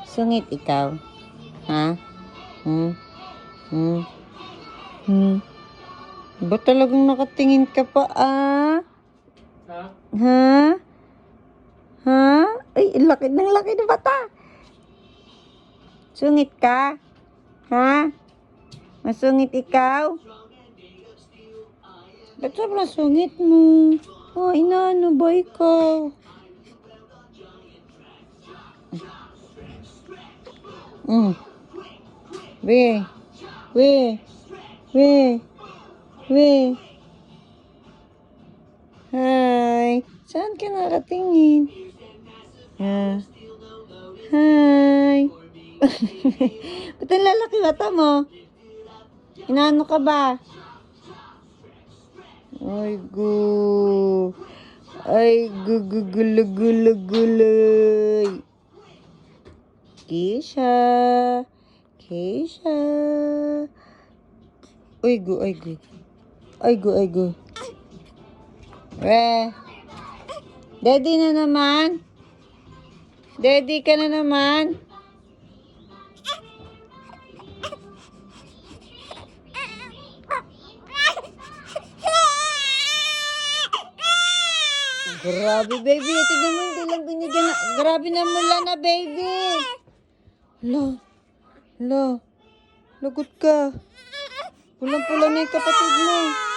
Sungit ikaw? Ha? Ba talagang nakatingin ka pa, ah? Ha? Ha? Ay, laki ng bata. Sungit ka? Ha? Masungit ikaw? Ba't sobrang sungit mo? Oh, inaano ba ikaw? We. Hi. Saan ka nakatingin? Hi. Ba't ang lalaki mata mo? Inaano ka ba? Ay, gu. Guloy. Keisha. Ay, gu. Daddy na naman? Daddy ka na naman? Grabe, baby. Tignan mo, hindi lang binigyan na. Grabe na mula na, baby. Lagot ka. Pulang-pula na yung kapatid mo.